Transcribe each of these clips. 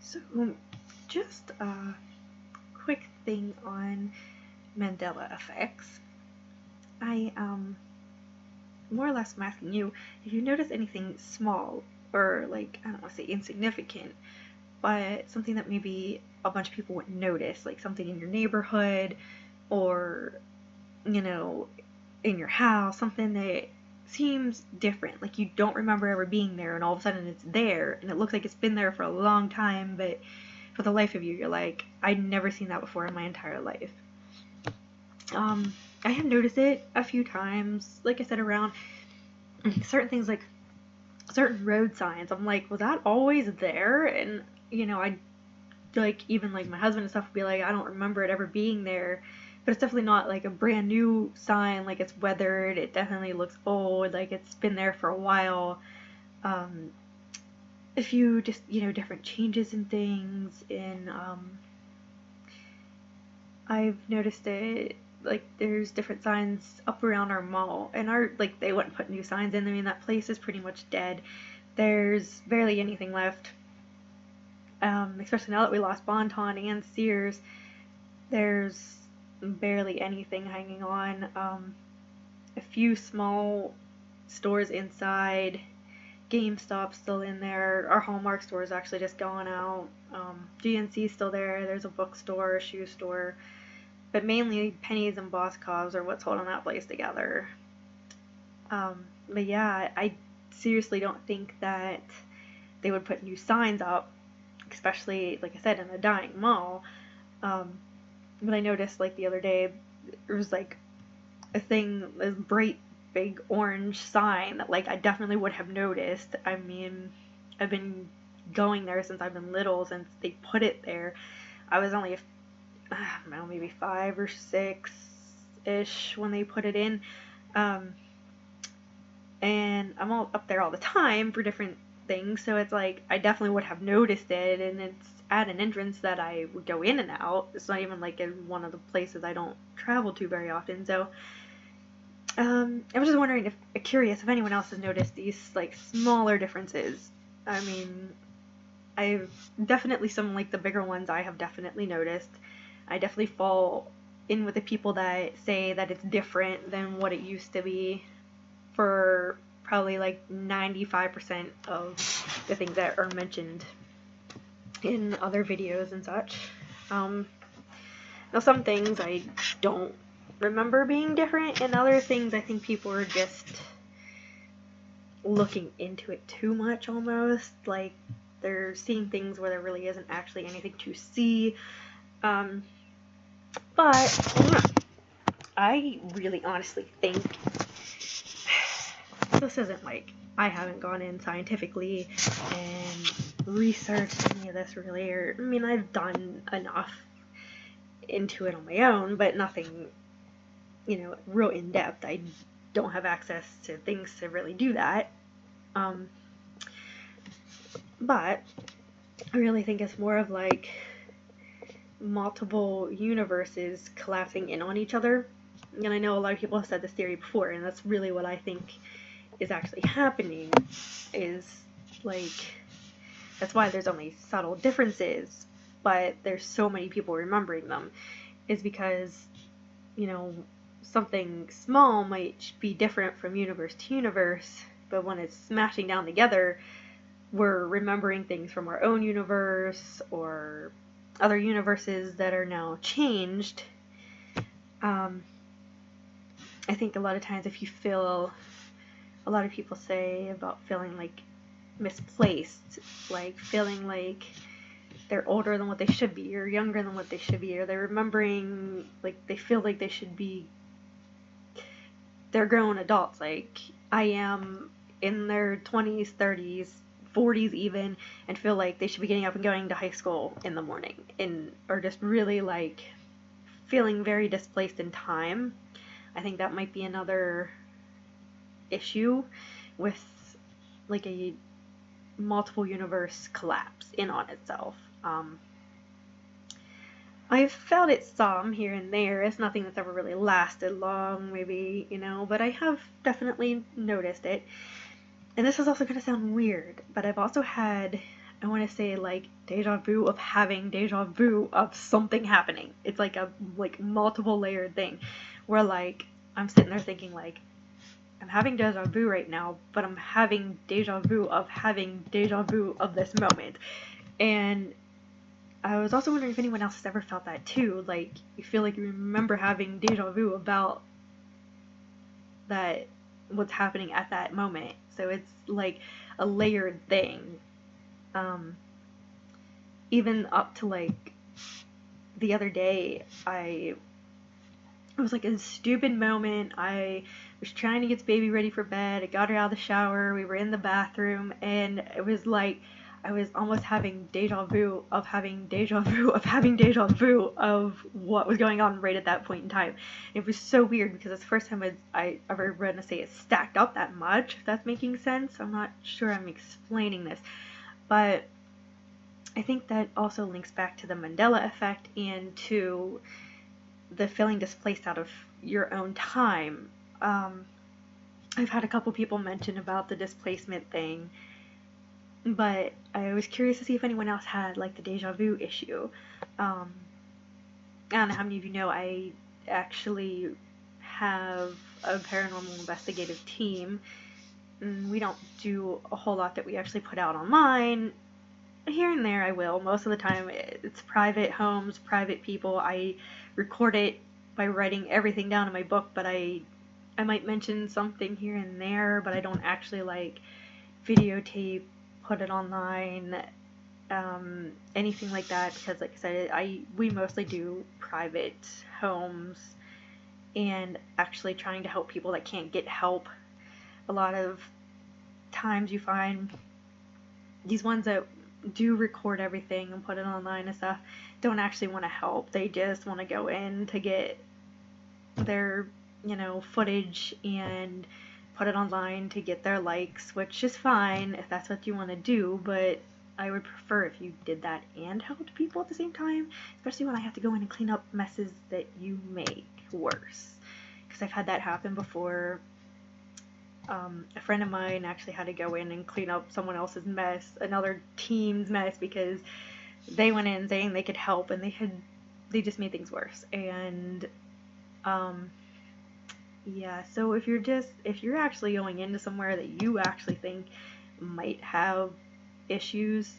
So, just a quick thing on Mandela effects. I more or less am asking you if you notice anything small or, like, I don't want to say insignificant, but something that maybe a bunch of people wouldn't notice, like something in your neighborhood or, you know, in your house, something that seems different, like you don't remember ever being there and all of a sudden it's there and it looks like it's been there for a long time, but for the life of you, you're like, I'd never seen that before in my entire life. I have noticed it a few times, like I said, around certain things, like certain road signs. I'm like, was that always there? And, you know, I like, even like my husband and stuff would be like, I don't remember it ever being there, but it's definitely not like a brand new sign, like it's weathered, it definitely looks old, like it's been there for a while. If you just, you know, different changes in things, in I've noticed it, like there's different signs up around our mall, and our, like, they wouldn't put new signs in. I mean, that place is pretty much dead. There's barely anything left, especially now that we lost Bon-Ton and Sears. There's barely anything hanging on. A few small stores inside. GameStop's still in there. Our Hallmark store is actually just gone out. GNC's still there. There's a bookstore, a shoe store. But mainly Penny's and Boscov's are what's holding that place together. But yeah, I seriously don't think that they would put new signs up, especially, like I said, in a dying mall. But I noticed, like, the other day, there was, like, a bright, big orange sign that, like, I definitely would have noticed. I mean, I've been going there since I've been little, since they put it there. I was only, I don't know, maybe 5 or 6-ish when they put it in. And I'm all up there all the time for different things, so it's like, I definitely would have noticed it, and it's at an entrance that I would go in and out. It's not even like in one of the places I don't travel to very often, so I was just wondering, curious if anyone else has noticed these, like, smaller differences. I mean, I've definitely, some, like, the bigger ones I have definitely noticed. I definitely fall in with the people that say that it's different than what it used to be for probably like 95% of the things that are mentioned in other videos and such. Now, some things I don't remember being different, and other things I think people are just looking into it too much almost. Like, they're seeing things where there really isn't actually anything to see. But I really honestly think, this isn't like, I haven't gone in scientifically and researched any of this really, or, I mean, I've done enough into it on my own, but nothing, you know, real in depth. I don't have access to things to really do that. But I really think it's more of like multiple universes collapsing in on each other. And I know a lot of people have said this theory before, and that's really what I think is actually happening, is like, that's why there's only subtle differences, but there's so many people remembering them, is because, you know, something small might be different from universe to universe, but when it's smashing down together, we're remembering things from our own universe or other universes that are now changed. I think a lot of times if you feel, a lot of people say about feeling like misplaced, like feeling like they're older than what they should be, or younger than what they should be, or they're remembering, like, they feel like they should be, they're grown adults, like I am, in their 20s, 30s, 40s even, and feel like they should be getting up and going to high school in the morning, and or just really like feeling very displaced in time. I think that might be another issue with like a multiple universe collapse in on itself. I've felt it some here and there. It's nothing that's ever really lasted long, maybe, you know, but I have definitely noticed it. And this is also going to sound weird, but I've also had I want to say like deja vu of having deja vu of something happening. It's like a like multiple layered thing where like I'm sitting there thinking like I'm having deja vu right now, but I'm having deja vu of having deja vu of this moment. And I was also wondering if anyone else has ever felt that too. Like you feel like you remember having deja vu about that what's happening at that moment. So it's like a layered thing. Um, Even up to like the other day, it was like a stupid moment. I was trying to get the baby ready for bed. I got her out of the shower. We were in the bathroom, and it was like I was almost having deja vu of having deja vu of having deja vu of what was going on right at that point in time. It was so weird because it's the first time I ever read to say it stacked up that much, if that's making sense. I'm not sure I'm explaining this, but I think that also links back to the Mandela effect and to the feeling displaced out of your own time. I've had a couple people mention about the displacement thing, but I was curious to see if anyone else had like the deja vu issue. I don't know how many of you know I actually have a paranormal investigative team. We don't do a whole lot that we actually put out online. Here and there I will. Most of the time it's private homes, private people. I record it by writing everything down in my book, but I might mention something here and there, but I don't actually like videotape, put it online, anything like that, because like I said, we mostly do private homes and actually trying to help people that can't get help. A lot of times you find these ones that do record everything and put it online and stuff don't actually want to help. They just want to go in to get their, footage and put it online to get their likes, which is fine if that's what you want to do, but I would prefer if you did that and helped people at the same time, especially when I have to go in and clean up messes that you make worse. Because I've had that happen before. A friend of mine actually had to go in and clean up someone else's mess, another team's mess, because they went in saying they could help and they just made things worse. And yeah, so if you're actually going into somewhere that you actually think might have issues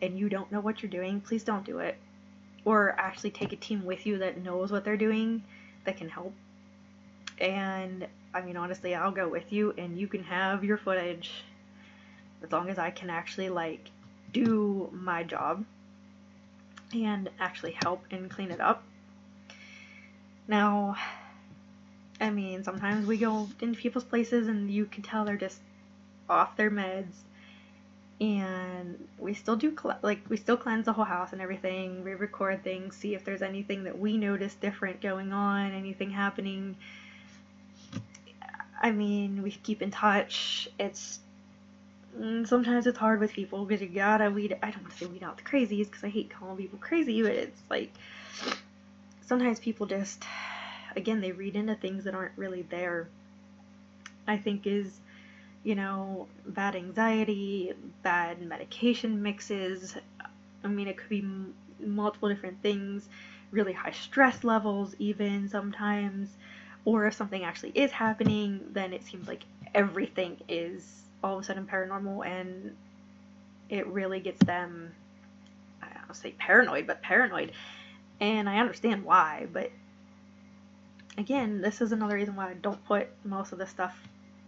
and you don't know what you're doing, please don't do it. Or actually take a team with you that knows what they're doing, that can help. And I mean, honestly, I'll go with you and you can have your footage as long as I can actually like do my job and actually help and clean it up. Now, I mean, sometimes we go into people's places and you can tell they're just off their meds, and we still do we still cleanse the whole house and everything. We record things, see if there's anything that we notice different going on, anything happening. I mean, we keep in touch. Sometimes it's hard with people because you gotta I don't want to say weed out the crazies because I hate calling people crazy, but it's like sometimes people just, again, they read into things that aren't really there. I think is, bad anxiety, bad medication mixes. I mean, it could be multiple different things, really high stress levels even sometimes. Or if something actually is happening, then it seems like everything is all of a sudden paranormal, and it really gets them, I don't want to say paranoid, but paranoid. And I understand why, but again, this is another reason why I don't put most of this stuff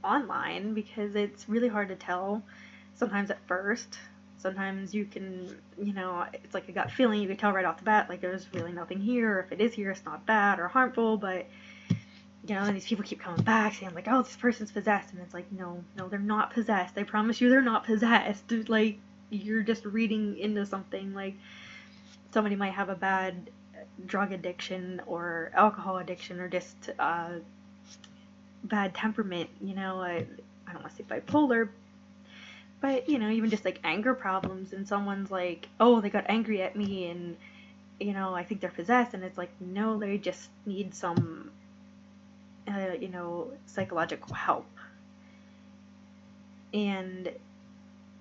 online, because it's really hard to tell sometimes at first. Sometimes you can, it's like a gut feeling, you can tell right off the bat, like there's really nothing here, or if it is here, it's not bad or harmful, but and these people keep coming back saying like, oh, this person's possessed, and it's like, no, they're not possessed. I promise you they're not possessed. Like, you're just reading into something. Like, somebody might have a bad drug addiction or alcohol addiction or just bad temperament, I don't want to say bipolar, but, even just like anger problems, and someone's like, oh, they got angry at me and, I think they're possessed, and it's like, no, they just need some psychological help. And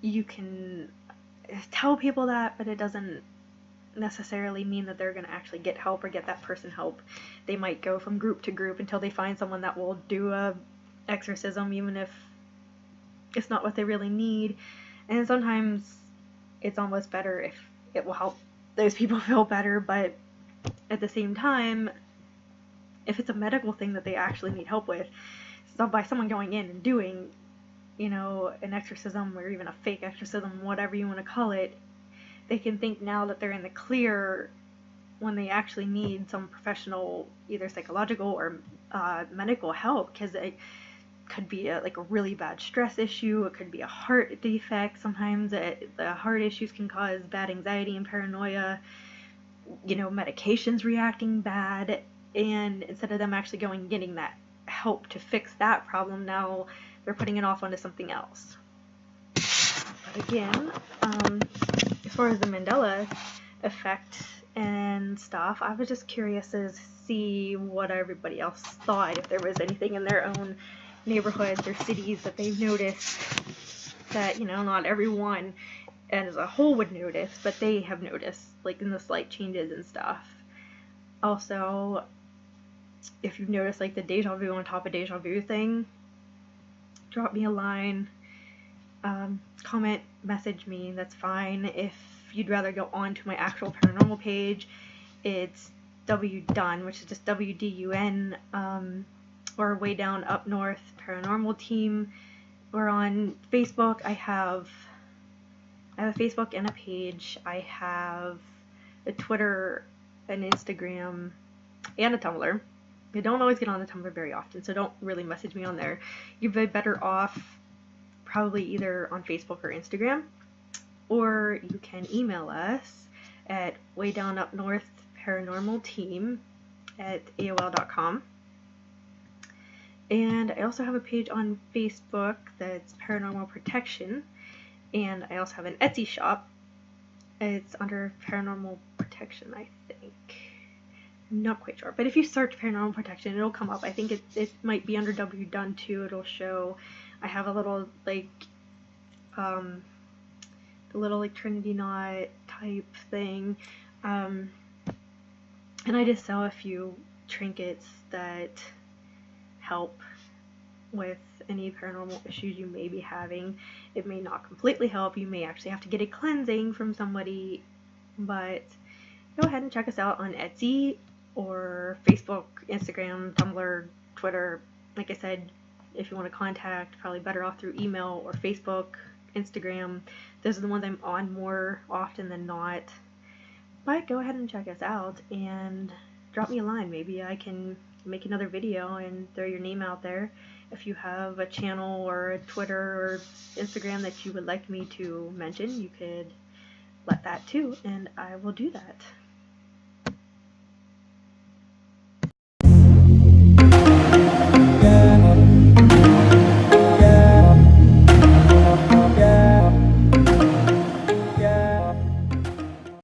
you can, tell people that, but it doesn't necessarily mean that they're going to actually get help or get that person help. They might go from group to group until they find someone that will do a exorcism, even if it's not what they really need. And sometimes it's almost better if it will help those people feel better, but at the same time, if it's a medical thing that they actually need help with, so by someone going in and doing, an exorcism or even a fake exorcism, whatever you want to call it, they can think now that they're in the clear when they actually need some professional, either psychological or medical help, because it could be a really bad stress issue. It could be a heart defect. Sometimes the heart issues can cause bad anxiety and paranoia, medications reacting bad, and instead of them actually going and getting that help to fix that problem, now they're putting it off onto something else. But again, as far as the Mandela effect and stuff, I was just curious to see what everybody else thought, if there was anything in their own neighborhoods or cities that they've noticed that, not everyone as a whole would notice, but they have noticed, in the slight changes and stuff. Also, if you've noticed, the deja vu on top of deja vu thing, drop me a line, comment, message me, that's fine. If you'd rather go on to my actual paranormal page, it's WDUN, which is just WDUN, or Way Down Up North Paranormal Team. We're on Facebook. I have a Facebook and a page. I have a Twitter, an Instagram, and a Tumblr. I don't always get on the Tumblr very often, so don't really message me on there. You'd be better off probably either on Facebook or Instagram, or you can email us at waydownupnorthparanormalteam@aol.com. And I also have a page on Facebook that's Paranormal Protection, and I also have an Etsy shop. It's under Paranormal Protection, I think. I'm not quite sure, but if you search Paranormal Protection, it'll come up. I think it might be under WDUN too. It'll show. I have a little the little Trinity knot type thing, and I just sell a few trinkets that help with any paranormal issues you may be having. It may not completely help. You may actually have to get a cleansing from somebody, but go ahead and check us out on Etsy or Facebook, Instagram, Tumblr, Twitter. Like I said, if you want to contact, probably better off through email or Facebook, Instagram. Those are the ones I'm on more often than not. But go ahead and check us out and drop me a line. Maybe I can make another video and throw your name out there. If you have a channel or a Twitter or Instagram that you would like me to mention, you could let that too, and I will do that.